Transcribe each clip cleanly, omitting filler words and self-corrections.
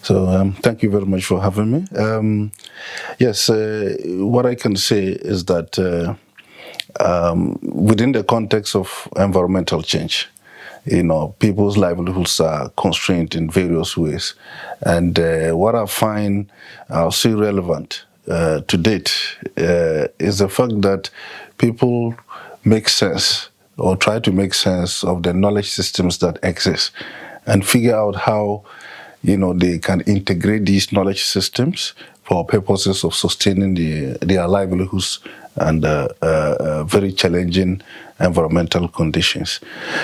So thank you very much for having me. Yes, what I can say is that within the context of environmental change, people's livelihoods are constrained in various ways. And what I find still relevant to date is the fact that people make sense or try to make sense of the knowledge systems that exist and figure out how they can integrate these knowledge systems for purposes of sustaining their livelihoods and very challenging environmental conditions.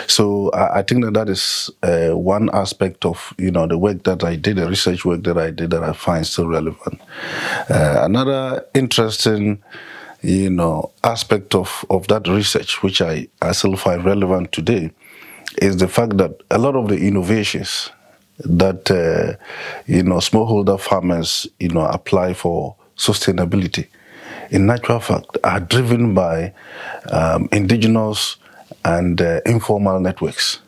So I think that is one aspect of the work that I did, the research work that I did, that I find still relevant. Another interesting aspect of that research, which I still find relevant today, is the fact that a lot of the innovations that smallholder farmers apply for sustainability, in actual fact, are driven by indigenous and informal networks.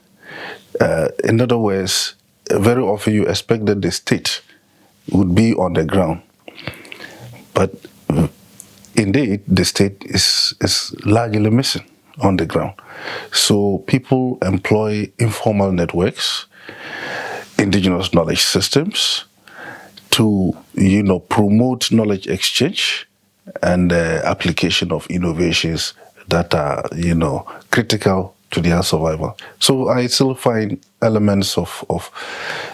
In other words, very often you expect that the state would be on the ground, but indeed the state is largely missing on the ground. So people employ informal networks, indigenous knowledge systems, to promote knowledge exchange and application of innovations that are critical to their survival. So I still find elements of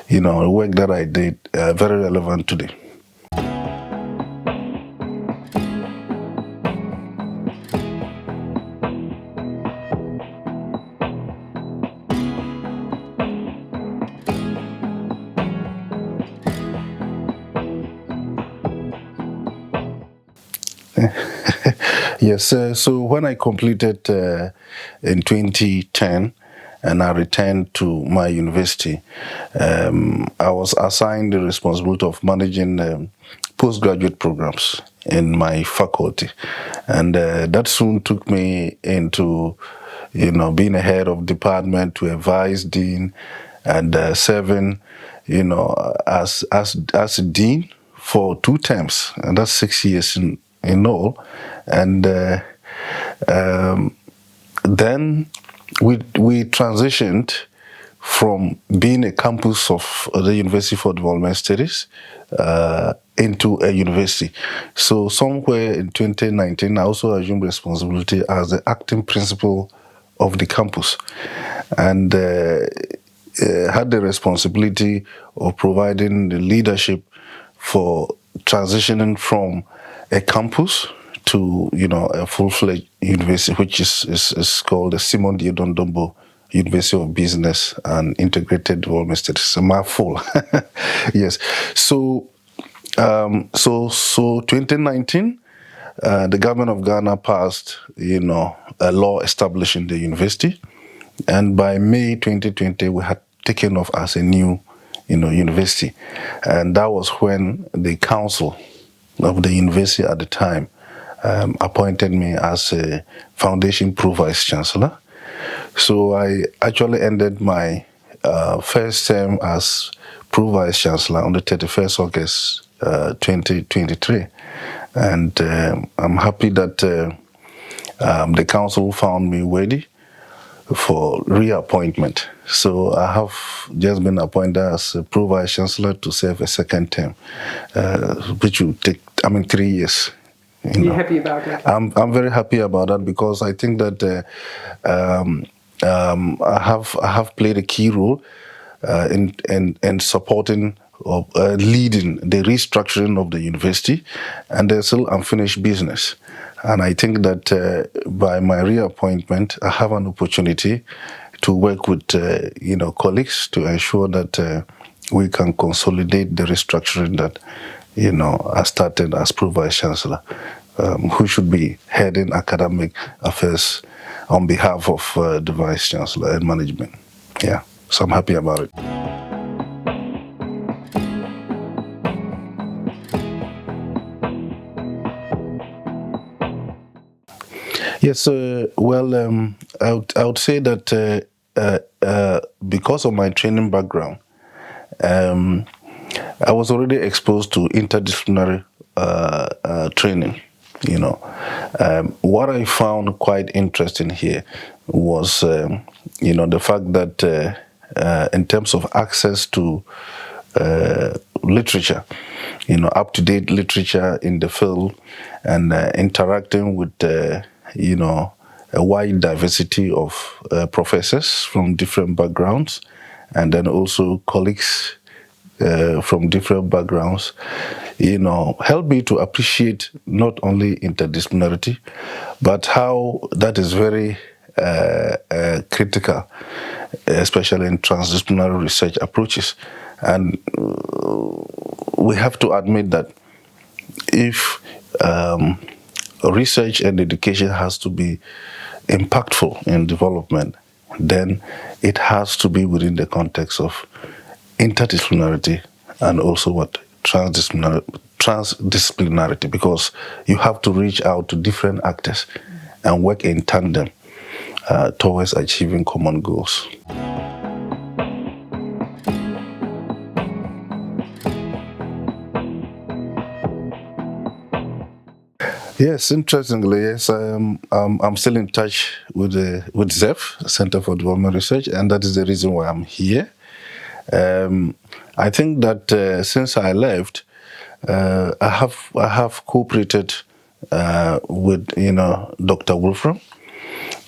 the work that I did very relevant today. Yes, so when I completed in 2010 and I returned to my university, I was assigned the responsibility of managing postgraduate programs in my faculty. And that soon took me into, being a head of department, to a vice dean, and serving, as dean for 2 terms, and that's 6 years in all. And then we transitioned from being a campus of the University for Development Studies into a university. So somewhere in 2019, I also assumed responsibility as the acting principal of the campus, and had the responsibility of providing the leadership for transitioning from a campus to a full-fledged university, which is called the Diedong Dombo University of Business and Integrated Development Studies. A mouthful. Yes. So 2019, the government of Ghana passed a law establishing the university, and by May 2020 we had taken off as a new university, and that was when the council of the university at the time appointed me as a foundation pro-vice chancellor. So I actually ended my first term as pro-vice chancellor on the 31st August 2023. And I'm happy that the council found me worthy for reappointment. So I have just been appointed as a pro-vice chancellor to serve a second term, which will take, 3 years. Are you happy about that? I'm very happy about that, because I think that I have played a key role in supporting or leading the restructuring of the university, and there's still unfinished business. And I think that by my reappointment, I have an opportunity to work with colleagues to ensure that we can consolidate the restructuring that I started as pro-vice chancellor, who should be heading academic affairs on behalf of the vice chancellor and management. Yeah, so I'm happy about it. Yes, well, I would say that because of my training background, I was already exposed to interdisciplinary training. What I found quite interesting here was, the fact that in terms of access to literature, up-to-date literature in the field, and interacting with, a wide diversity of professors from different backgrounds, and then also colleagues from different backgrounds, helped me to appreciate not only interdisciplinarity, but how that is very critical, especially in transdisciplinary research approaches. And we have to admit that if research and education has to be impactful in development, then it has to be within the context of interdisciplinarity and also transdisciplinarity, because you have to reach out to different actors and work in tandem towards achieving common goals. Yes, interestingly, yes, I'm still in touch with ZEF, Center for Development Research, and that is the reason why I'm here. I think that since I left, I have cooperated with Dr. Wolfram,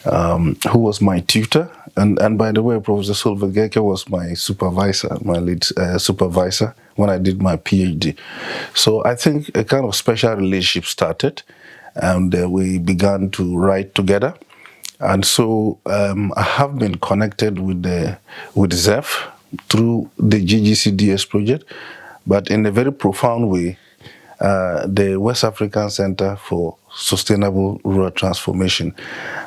who was my tutor, and by the way, Professor Solvay Gerke was my supervisor, my lead supervisor when I did my PhD. So I think a kind of special relationship started, and we began to write together. And so I have been connected with ZEF through the GGCDS project, but in a very profound way, the West African Center for Sustainable Rural Transformation,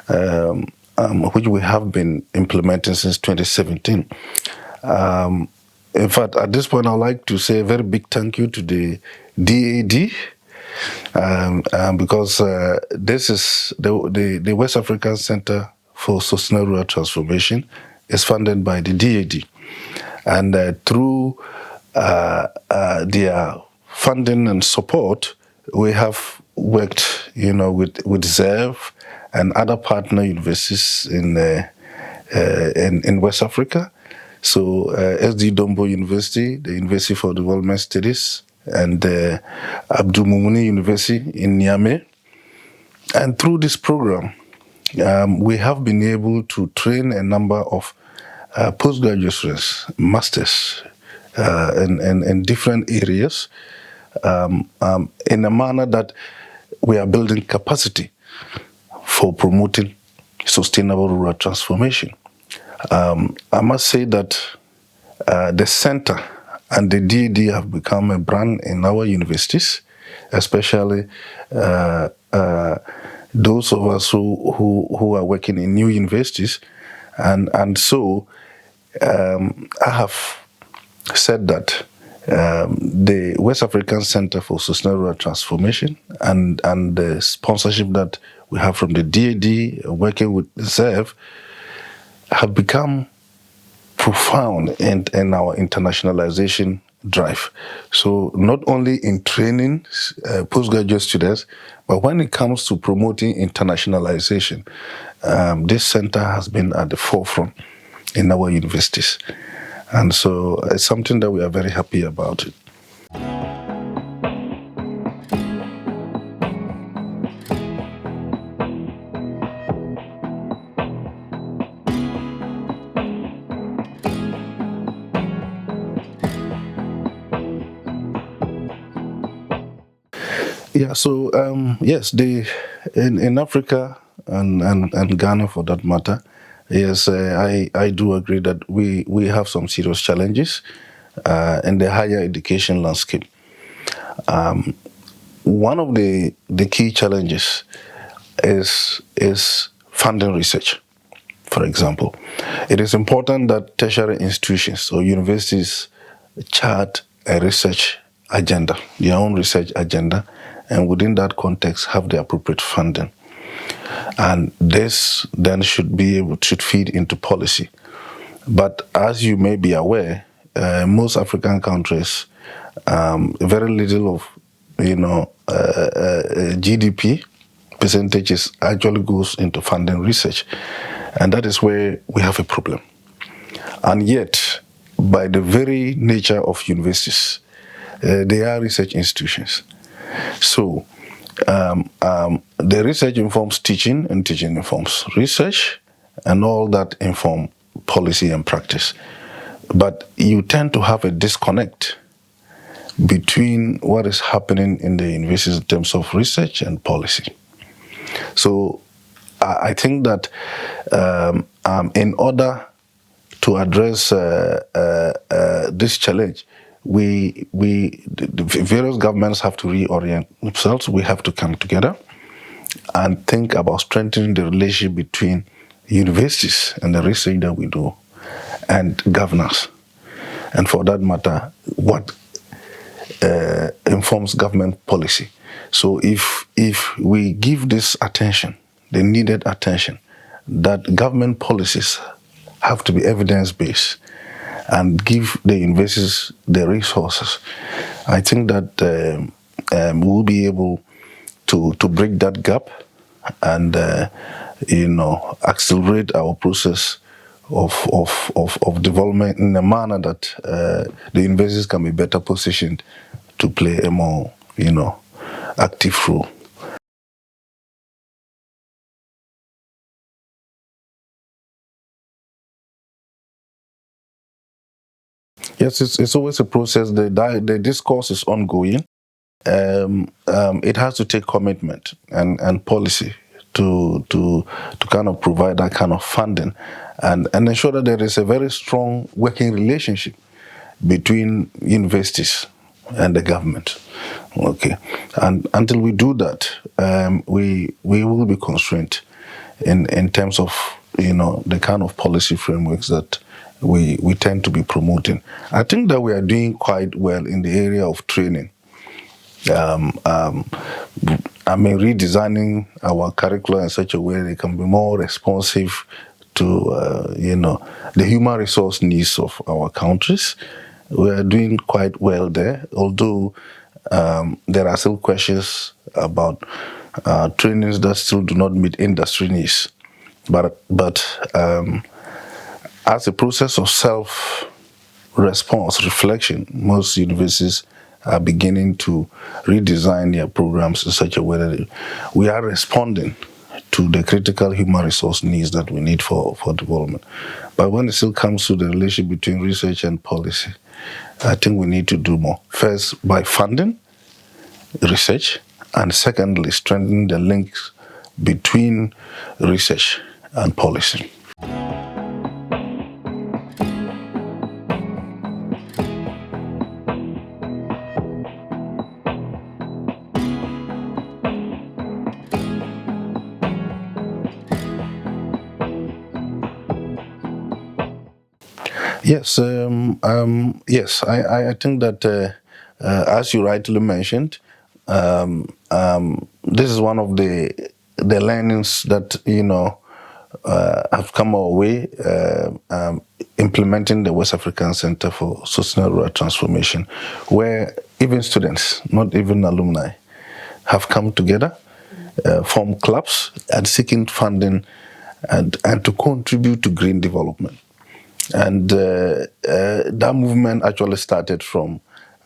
which we have been implementing since 2017. In fact, at this point, I'd like to say a very big thank you to the DAAD, because this is the West African Center for Sustainable Rural Transformation is funded by the DAAD. And through their funding and support, we have worked, with ZEF and other partner universities in West Africa. So SD Dombo University, the University for Development Studies, and Abdul Mumuni University in Niamey. And through this program, we have been able to train a number of postgraduate students, masters, in different areas, in a manner that we are building capacity for promoting sustainable rural transformation. I must say that the center and the DAAD have become a brand in our universities, especially those of us who are working in new universities. And so I have said that the West African Center for Sustainable Rural Transformation and the sponsorship that we have from the DAAD, working with ZEF, have become profound in our internationalization drive. So not only in training postgraduate students, but when it comes to promoting internationalization, this center has been at the forefront in our universities. And so it's something that we are very happy about it. Yeah, so yes, in Africa and Ghana for that matter, yes, I do agree that we have some serious challenges in the higher education landscape. One of the key challenges is funding research. For example, it is important that tertiary institutions or universities chart a research agenda, their own research agenda, and within that context have the appropriate funding. And this then should feed into policy. But as you may be aware, most African countries, very little of, GDP percentages actually goes into funding research. And that is where we have a problem. And yet, by the very nature of universities, they are research institutions. So the research informs teaching, and teaching informs research, and all that inform policy and practice. But you tend to have a disconnect between what is happening in the universities in terms of research and policy. So I think that in order to address this challenge, the various governments have to reorient themselves. We have to come together and think about strengthening the relationship between universities and the research that we do and governors. And for that matter, what informs government policy. So if we give this attention, the needed attention, that government policies have to be evidence-based and give the universities the resources, I think that we'll be able to bridge that gap and accelerate our process of development in a manner that the universities can be better positioned to play a more active role. Yes, it's always a process. The discourse is ongoing. It has to take commitment and policy to kind of provide that kind of funding and ensure that there is a very strong working relationship between universities and the government. Okay, and until we do that, we will be constrained in terms of the kind of policy frameworks that we tend to be promoting. I think that we are doing quite well in the area of training. Redesigning our curricula in such a way that it can be more responsive to the human resource needs of our countries. We are doing quite well there, although there are still questions about trainings that still do not meet industry needs. But as a process of self-response, reflection, most universities are beginning to redesign their programs in such a way that we are responding to the critical human resource needs that we need for development. But when it still comes to the relationship between research and policy, I think we need to do more. First, by funding research, and secondly, strengthening the links between research and policy. Yes, yes. I think that, as you rightly mentioned, this is one of the learnings that have come our way, implementing the West African Center for Sustainable Rural Transformation, where even students, not even alumni, have come together, form clubs, and seeking funding and to contribute to green development. And that movement actually started from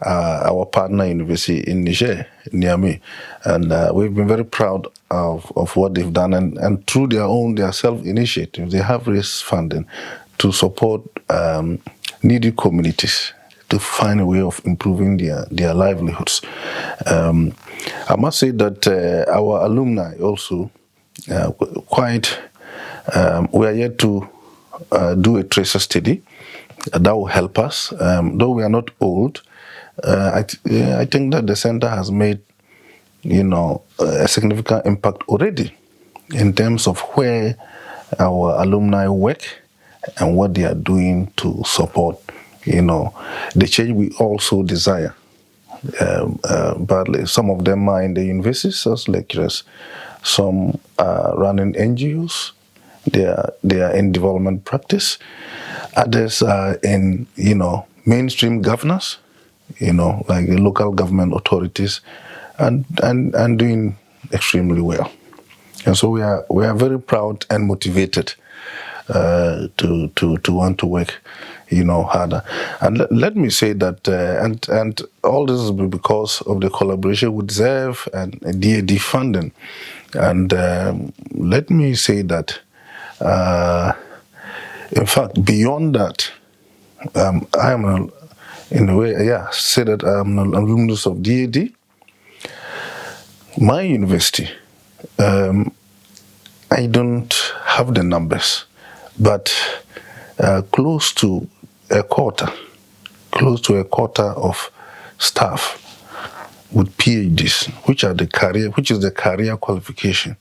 our partner university in Niger, Niamey. And we've been very proud of what they've done. And through their self-initiative, they have raised funding to support needy communities to find a way of improving their livelihoods. I must say that our alumni also we are yet to do a tracer study that will help us. Though we are not old, I think that the center has made, a significant impact already in terms of where our alumni work and what they are doing to support, the change we also desire. Badly, some of them are in the universities as lecturers. Some are running NGOs. They are in development practice. Others are in, mainstream governors, like the local government authorities, and doing extremely well. And so we are very proud and motivated to want to work, harder. And let me say that, and all this is because of the collaboration with ZEV and DAAD funding. And let me say that, in fact, beyond that, I am, in a way, say that I'm an alumnus of DAAD. My university, I don't have the numbers, but close to a quarter of staff with PhDs, which is the career qualification,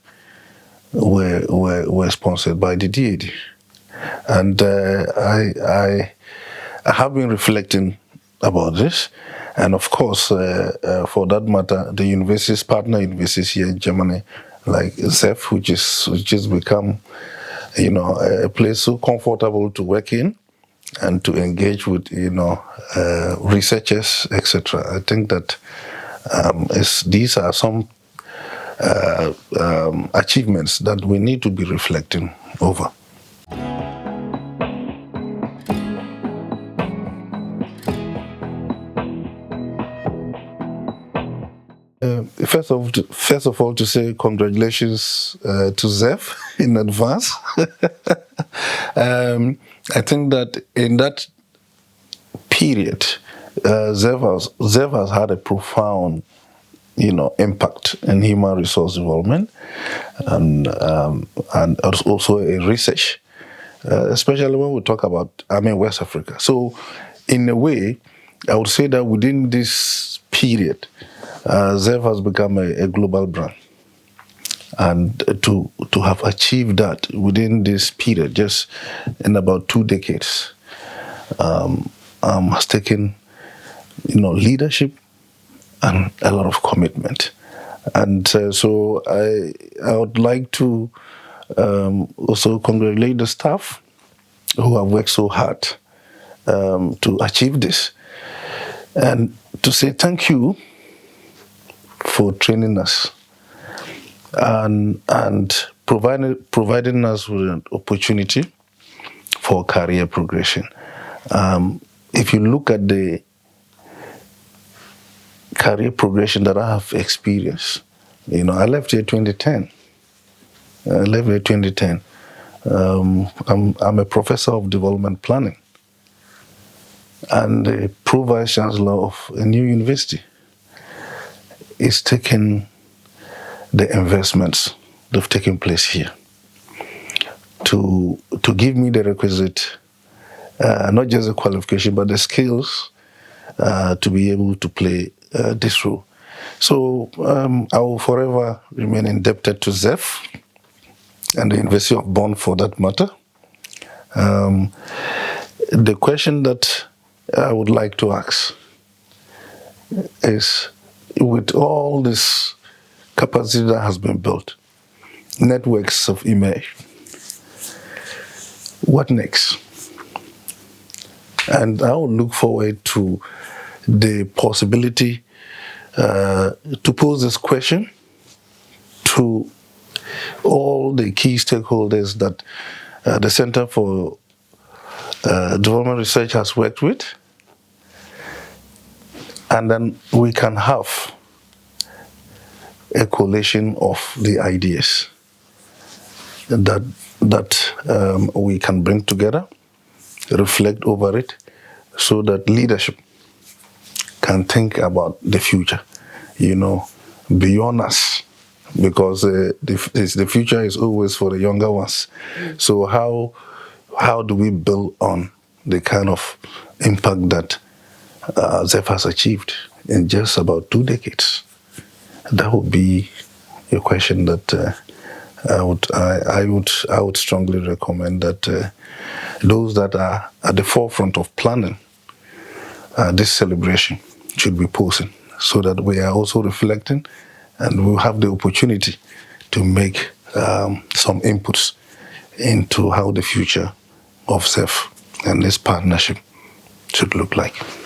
were sponsored by the DAAD. And I have been reflecting about this, and of course, for that matter, the universities, partner universities here in Germany, like ZEV, which has become, a place so comfortable to work in and to engage with, researchers, etc. I think that these are some achievements that we need to be reflecting over. First of all, to say congratulations to ZEV in advance. I think that in that period, ZEV has had a profound, impact in human resource development and also in research, especially when we talk about, West Africa. So, in a way, I would say that within this period, ZEV has become a global brand. And to have achieved that within this period, just in about 2 decades, has taken, leadership and a lot of commitment. And so I would like to also congratulate the staff who have worked so hard to achieve this, and to say thank you for training us and providing us with an opportunity for career progression. If you look at the career progression that I have experienced, I left here 2010. I'm a professor of development planning and the pro-vice chancellor of a new university. It's taken the investments that have taken place here to give me the requisite, not just the qualification, but the skills to be able to play this role. So I will forever remain indebted to ZEV and the University of Bonn for that matter. The question that I would like to ask is, with all this capacity that has been built, networks of emerged, what next? And I will look forward to the possibility to pose this question to all the key stakeholders that the Center for Development Research has worked with, and then we can have a collation of the ideas that we can bring together, reflect over it, so that leadership can think about the future, beyond us, because the future is always for the younger ones. So how do we build on the kind of impact that ZEV has achieved in just about 2 decades? That would be a question that I would strongly recommend that those that are at the forefront of planning this celebration should be posing, so that we are also reflecting and we'll have the opportunity to make some inputs into how the future of ZEV and this partnership should look like.